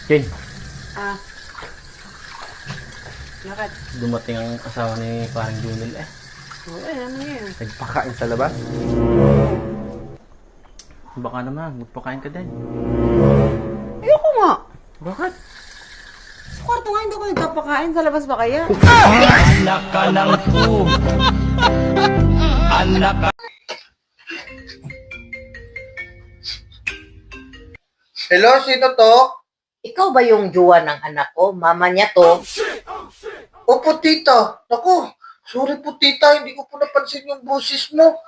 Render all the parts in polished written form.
Jane, Ah. Bakit? dumating ang asawa ni parang Junel eh. Oo, ano yun? Nagpakain sa labas. Baka naman, magpakain ka din. Ayoko nga. Bakit? Sa kwarto nga hindi ko nagkapakain. Sa labas ba kaya? Anak ka ng po. Anak ka. Hello, sino to? Ikaw ba yung jowa ng anak ko? Mama niya to. Opo, tita. Naku, sorry po, tita. Hindi ko po napansin yung boses mo.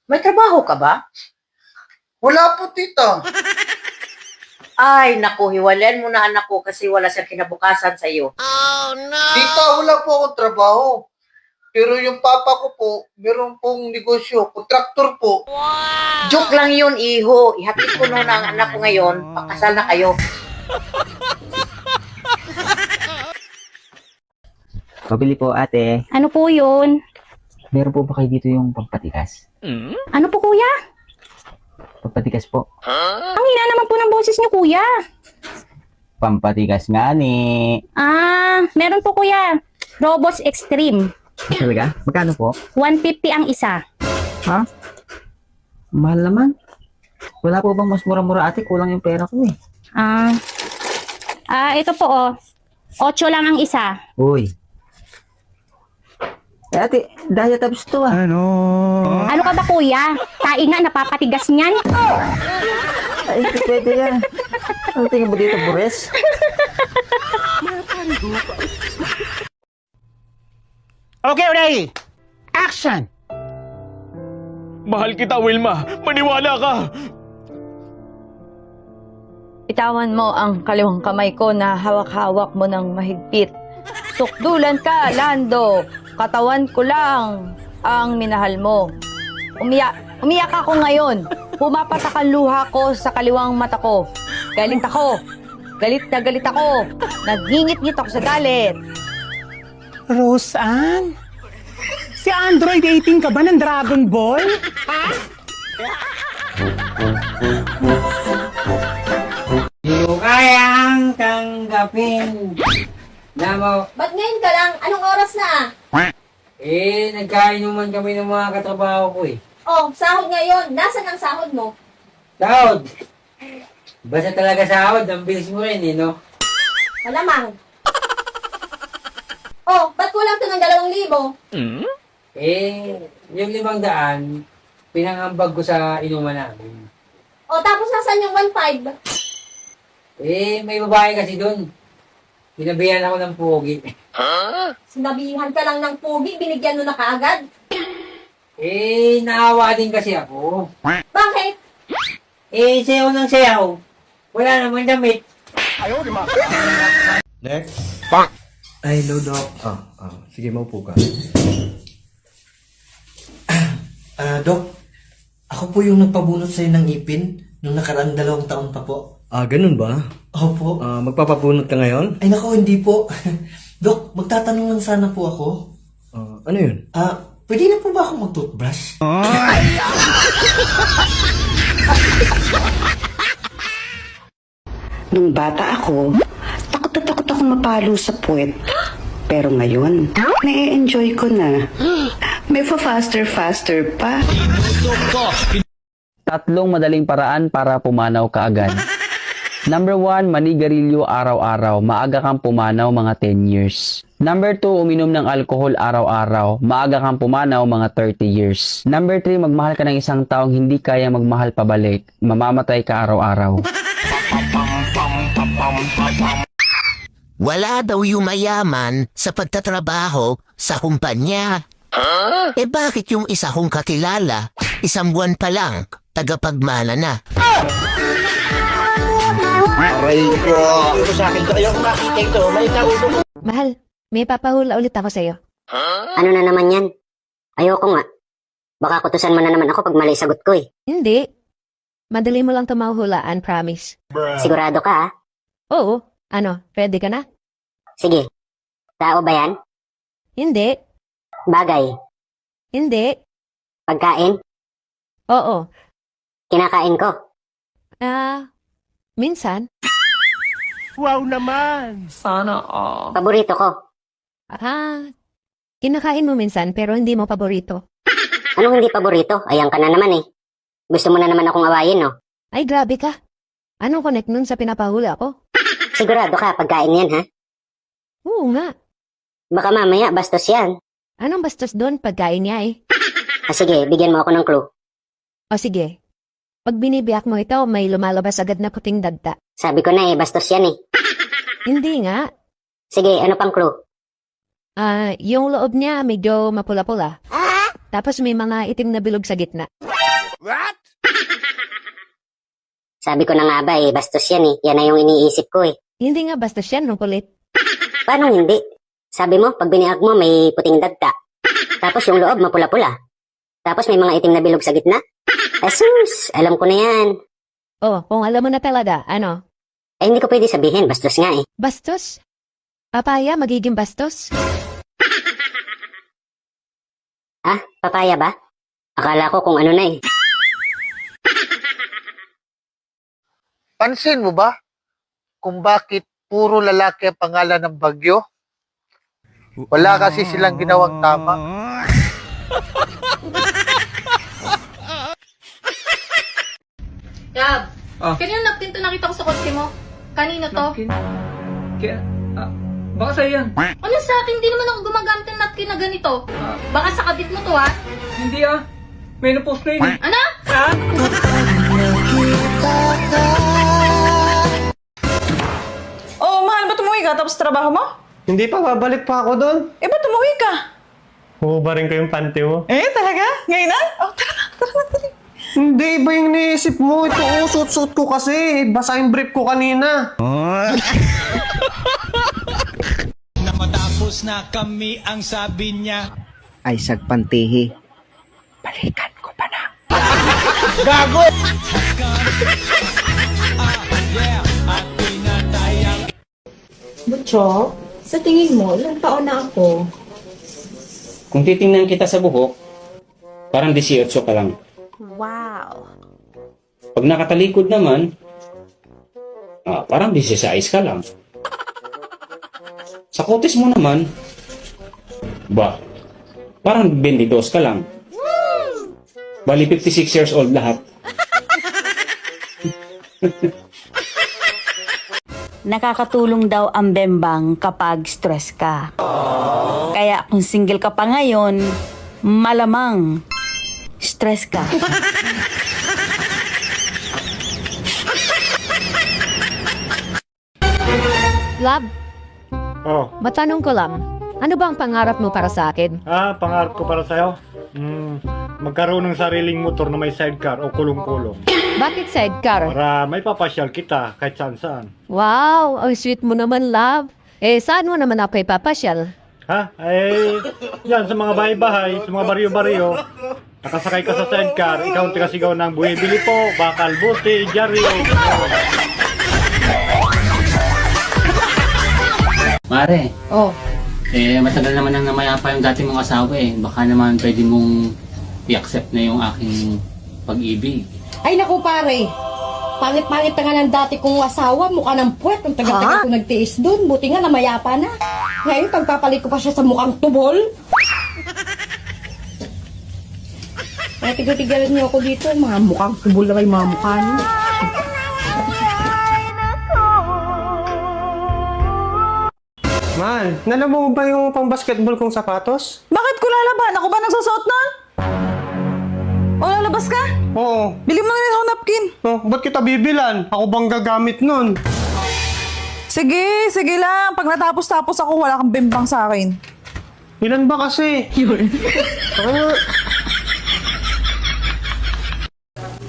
May trabaho ka ba? Wala po, tita. Ay, naku, hiwalayan mo na anak ko kasi wala siyang kinabukasan sa iyo. Tita, wala po akong trabaho. Pero yung papa ko po, meron pong negosyo. Kontraktor po. Joke lang yun, iho. Ihatid ko na ang anak ko ngayon. Pakasal na kayo. Pabili po ate. Ano po yun? Meron po ba kayo dito yung pampatikas? Ano po kuya? Pampatikas po. Ang hina naman po ng boses niyo kuya. Pampatikas nga ni. Ah, meron po kuya. Robots Extreme. Talaga? Magkano po? 150 ang isa. Ha? Mahal naman. Wala po bang mas mura-mura ate? Kulang yung pera ko eh. Ito po oh. 8 lang ang isa. Uy. Eh ate, diet abs to ah. Ano ka ba kuya? Tainga, napapatigas niyan. Ay, hindi pwede yan. Ano tingin mo dito, Bures? Okay, ready. Action! Mahal kita, Wilma. Maniwala ka. Itawan mo ang kaliwang kamay ko na hawak-hawak mo ng mahigpit. Sukdulan ka, Lando. Katawan ko lang ang minahal mo. Umiyak ako ngayon. Pumapatak ang luha ko sa kaliwang mata ko. Galit ako. Galit na galit ako. Nagingit-ngit ako sa galit. Roseanne? Si Android 18 ka ba ng Dragon Ball? Di ko kayang tanggapin na Ba't ngayon ka lang? Anong oras na? nagkainuman kami ng mga katrabaho ko eh. Oh, sahod ngayon. Nasaan ang sahod mo? Sahod! Basta talaga sahod, ang bilis mo rin eh, no? Malamang. Oh, ba't kulang to ng 2,000? Yung 500, pinangambag ko sa inuman namin. Oh, tapos nasaan yung 1,500? May babae kasi doon. Pinabayan ako ng pogi. Sinabihan ka lang ng pugi, binigyan mo na kaagad. Naawa din kasi ako. Bakit? Sayaw ng sayaw. Wala naman damit. Next. Ay, hello, Doc. Sige, maupo ka. Doc, ako po yung nagpabunot sa'yo ng ipin nung nakaraang 2 taon pa po. Ganun ba? Opo. Magpapabunot ka ngayon? Ay, nako, hindi po. Doc, magtatanong lang sana po ako. Ano yun? Pwede na po ba ako mag-toothbrush? Nung bata ako, takot na takot akong mapalo sa puwet. Pero ngayon, na-enjoy ko na. May faster pa. 3 madaling paraan para pumanaw kaagad. Number 1, manigarilyo araw-araw. Maaga kang pumanaw mga 10 years. Number 2, uminom ng alcohol araw-araw. Maaga kang pumanaw mga 30 years. Number 3, magmahal ka ng isang taong hindi kaya magmahal pabalik. Mamamatay ka araw-araw. Wala daw yung mayaman sa pagtatrabaho sa kumpanya. Bakit yung isa kong kakilala, 1 buwan pa lang, tagapagmana na? Aray ko. Sa akin to. Ayoko makita ito. May kaulo mo. Mahal, may papahula ulit ako sa'yo. Ano na naman yan? Ayoko nga. Baka kutusan mo na naman ako pag mali sagot ko eh. Hindi. Madali mo lang ito mahuhulaan, promise. Sigurado ka ah? Oo. Ano, pwede ka na? Sige. Tao ba yan? Hindi. Bagay? Hindi. Pagkain? Oo. Kinakain ko? Minsan. Wow naman! Sana all. Paborito ko. Kinakain mo minsan pero hindi mo paborito. Anong hindi paborito? Ayan ka na naman eh. Gusto mo na naman akong awayin, no? Ay, grabe ka. Anong connect nun sa pinapahula ko? Sigurado ka, pagkain yan, ha? Oo nga. Baka mamaya, bastos yan. Anong bastos doon? Pagkain niya eh. Sige, bigyan mo ako ng clue. O sige. Pag binibiyak mo ito, may lumalabas agad na puting dagta. Sabi ko na bastos yan eh. Hindi nga. Sige, ano pang clue? Yung loob niya medyo mapula-pula. Tapos may mga itim na bilog sa gitna. Sabi ko na nga ba bastos yan eh. Yan na yung iniisip ko eh. Hindi nga bastos yan, nung kulit. Paano hindi? Sabi mo, pag biniyak mo, may puting dagta. Tapos yung loob, mapula-pula. Tapos may mga itim na bilog sa gitna. Asus, alam ko na yan. Oh, kung alam mo na talaga, ano? Hindi ko pwede sabihin, bastos nga eh. Bastos? Papaya magiging bastos? Papaya ba? Akala ko kung ano na eh. Pansin mo ba kung bakit puro lalaki ang pangalan ng bagyo? Wala kasi silang ginawang tama. Yab, kanino napkin to nakita ko sa kotse mo? Kanino to? Baka sa'yo yan. Ano sa akin? Hindi naman ako gumagamit ng napkin na ganito. Baka sa kabit mo to, ha? Hindi May na-post na yun eh. Ano? Oh, mahal, ba't umuwi ka tapos trabaho mo? Hindi pa, babalik pa ako doon. Ba't umuwi ka? Hubarin ko yung panty mo. Talaga? Ngayon na? Oh, tara. Hindi, iba yung naisip mo. Ito, suit-suit ko kasi. Basa yung brief ko kanina. Na matapos na kami ang sabi niya. Ay, sagpantihi. Balikan ko pa na. Gago! Butcho, sa tingin mo, ilang taon na ako? Kung titingnan kita sa buhok, parang 18 ka lang. Wow. Pag nakatalikod naman, parang 16 ka lang. Sa kutis mo naman, parang 22 ka lang. Bali 56 years old lahat. Nakakatulong daw ang bembang kapag stress ka. Kaya kung single ka pa ngayon, malamang stress ka. Love, Oh. matanong ko lang. Ano ba ang pangarap mo para sa akin? Pangarap ko para sa'yo? Magkaroon ng sariling motor na may sidecar o kulong-kulong. Bakit sidecar? Para may papasyal kita kahit saan-saan. Wow, ang sweet mo naman, love. Saan mo naman ako ipapasyal? Yan sa mga bahay-bahay, sa mga baryo-baryo. Nakasakay ka sa sidecar, ikaw ang tigasigaw ng buhibili po, bakal, buti, jari. Mare, Oh, matagal naman nang namayapa yung dati mong asawa eh. Baka naman pwede mong i-accept na yung aking pag-ibig. Ay, naku pare. Pangit-pangit na nga ng dati kong asawa. Mukha ng puwet. Ang tagal-tagal ko nagtiis dun. Buti nga namayapa na. Ngayon, pagpapalit ko pa siya sa mukhang tubol. Ay, tigil-tigilan niyo ako dito. Mga mukhang tubol na kayo mga mukha niyo. Man, nalaman mo ba yung pang-basketball kong sapatos? Bakit ko lalaban? Ako ba nagsusuot nun? O lalabas ka? Oo. Bili mo na rin ako napkin. Ba't kita bibilan? Ako bang gagamit nun? Sige lang. Pag natapos-tapos ako, wala kang bimbang sa akin. Ilan ba kasi?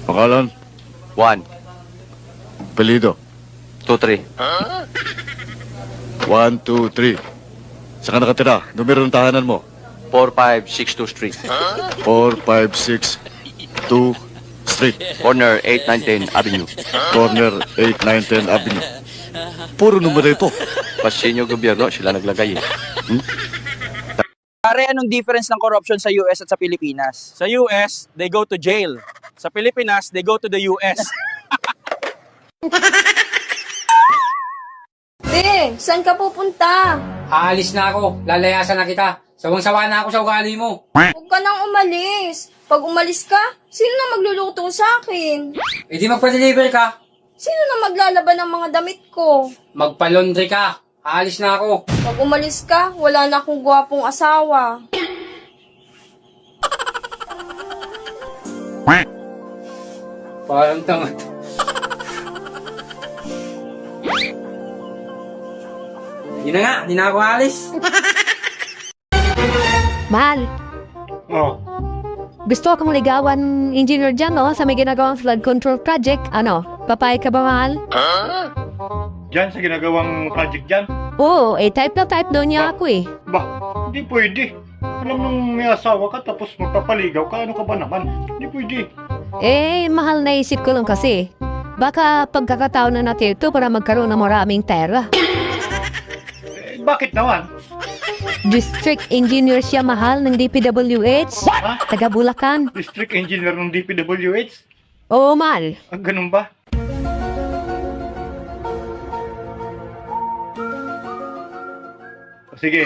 Pangalan? 1. Apelido? 2, 3. 1, 2, 3. Saan ka nakatira? Numero ng tahanan mo? 4562 Street. 4562 Street. Corner 8910 Avenue. Corner 8910 Avenue. Puro numero ito. Pasinyo gobyerno, sila naglagay eh. Pare, anong difference ng corruption sa US at sa Pilipinas? Sa US, they go to jail. Sa Pilipinas, they go to the US. saan ka pupunta? Aalis na ako. Lalayasan na kita. Sawang-sawa na ako sa ugali mo. Huwag ka nang umalis. Pag umalis ka, sino na magluluto sa akin? E di magpa-deliver ka. Sino na maglalaban ng mga damit ko? Magpa-laundry ka. Aalis na ako. Pag umalis ka, wala na akong gwapong asawa. Parang tanga to. Hindi na nga, hindi na ako aalis. Mahal, Oh, gusto akong ligawan engineer dyan, no? Sa may ginagawang flood control project. Ano, papayag ka ba, mahal? dyan sa ginagawang project dyan. Oo, type na type daw niya ako eh. Bah, hindi pwede. Alam nung may asawa ka tapos magpapaligaw ka, ano ka ba naman? Hindi pwede. Mahal na isip ko lang kasi. Baka pagkakataon na natin ito para magkaroon ng maraming pera. Bakit naman? District engineer siya, mahal, ng DPWH. Taga Bulacan. District engineer ng DPWH? Oo, mahal. Ganun ba? Sige,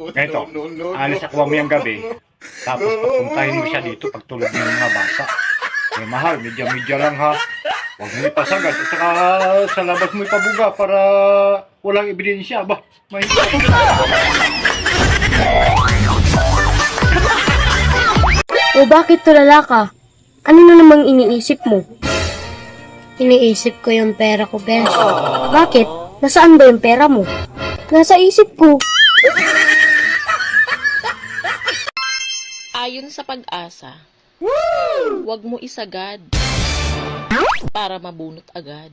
ganito, alis ako mamayang gabi, tapos papuntahin mo siya dito pagtulog ng mga bata. Mahal, medya-medya lang ha. Huwag mo ipasagad, at saka sa labas mo ipabuga para walang ebidensya ba? O bakit tulala ka? Ano na namang iniisip mo? Iniisip ko yung pera ko, Benz. Bakit? Nasaan ba yung pera mo? Nasa isip ko. Ayon sa pag-asa, huwag mo isagad para mabunot agad.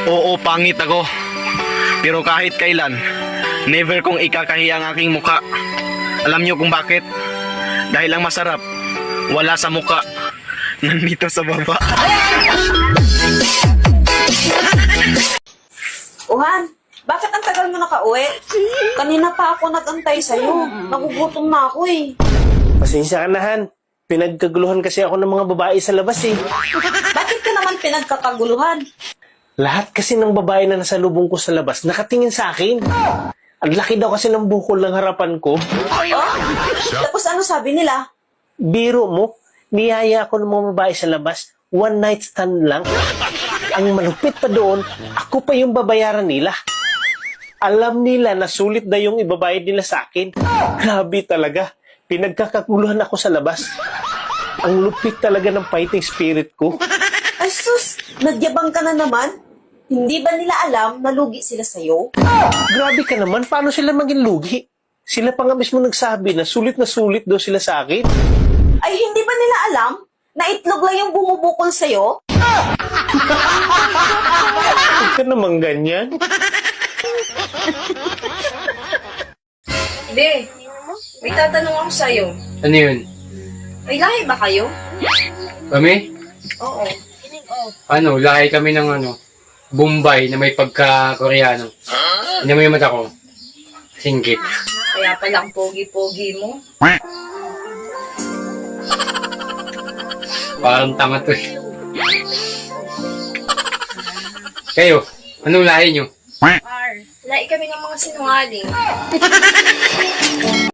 Oo, pangit ako. Pero kahit kailan, never kong ikakahiya ang aking muka. Alam niyo kung bakit? Dahil ang masarap, wala sa muka, nandito sa baba. Uhan, bakit ang tagal mo nakauwi? Kanina pa ako nag-antay sa'yo. Nagugutom na ako eh. Pasensya ka na, Han. Pinagkaguluhan kasi ako ng mga babae sa labas eh. Bakit ka naman pinagkakaguluhan? Lahat kasi ng babae na nasa lubong ko sa labas nakatingin sa akin. Ang laki daw kasi ng bukol ng harapan ko. Oh? Tapos ano sabi nila? Biro mo, niyaya ako ng mga babae sa labas. One night stand lang. Ang malupit pa doon, ako pa yung babayaran nila. Alam nila na sulit na yung ibabayad nila sa akin. Grabe talaga. Pinagkakaguluhan ako sa labas. Ang lupit talaga ng fighting spirit ko. Ay sus, nagyabang ka na naman. Hindi ba nila alam na lugi sila sa'yo? Grabe ka naman, paano sila maging lugi? Sila pa nga mismo nagsabi na sulit daw sila sa akin. Ay hindi ba nila alam na itlog lang yung bumubukol sa'yo? Huwag ka naman ganyan. Be, may tatanong ako sa'yo. Ano yun? May lahi ba kayo? Kami? Oo. Ano, lahi kami ng ano, Bombay na may pagka-Koreano. Hindi mo yung mata ko. Singkit. Kaya pala ang pogi-pogi mo. Parang tanga to eh. Kayo, anong lahi nyo? Lahi kami ng mga sinungaling.